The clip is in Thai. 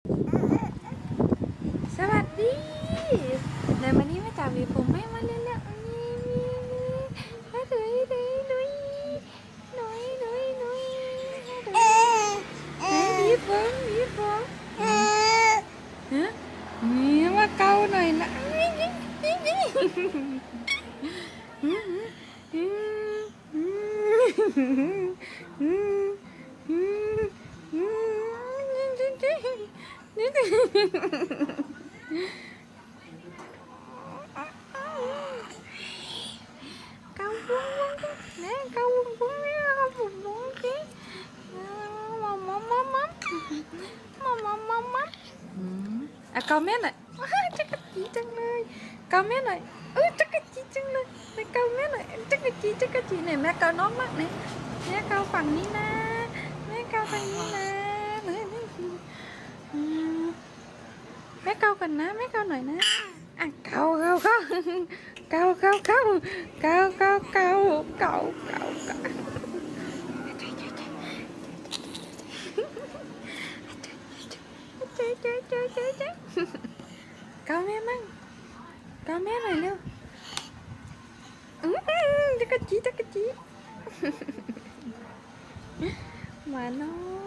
สวัสดีในวันนี้แม่จ๋ามีผมไม่มาเล่นแล้วนี่มาดุยดุยดุยดุยดุยดุยบีบผมฮะนี่มาเกาหน่อยนะCau buông nè, cau buông nè, buông buông chứ. Mắm mắm mắm mắm. Mắm mắm mắm mắm. À cau mét này. Chắc cái chị chânเลยcau mét này. Chắc cái chị chânเลยnày cau mét này. Chắc cái chị này mẹ cau nón mắt này. Mẹ cauฝั่งนี้นะแม่เกาฝั่งนี้นะแม่เกากันนะแม่เกาหน่อยนะอ่ะเกาเกาเกาเกาเกาเกาเกาเกาเกาเกาเกาเกาเกาแม่มั่งเกาแม่หน่อยเร็วจักรจีมาน้อย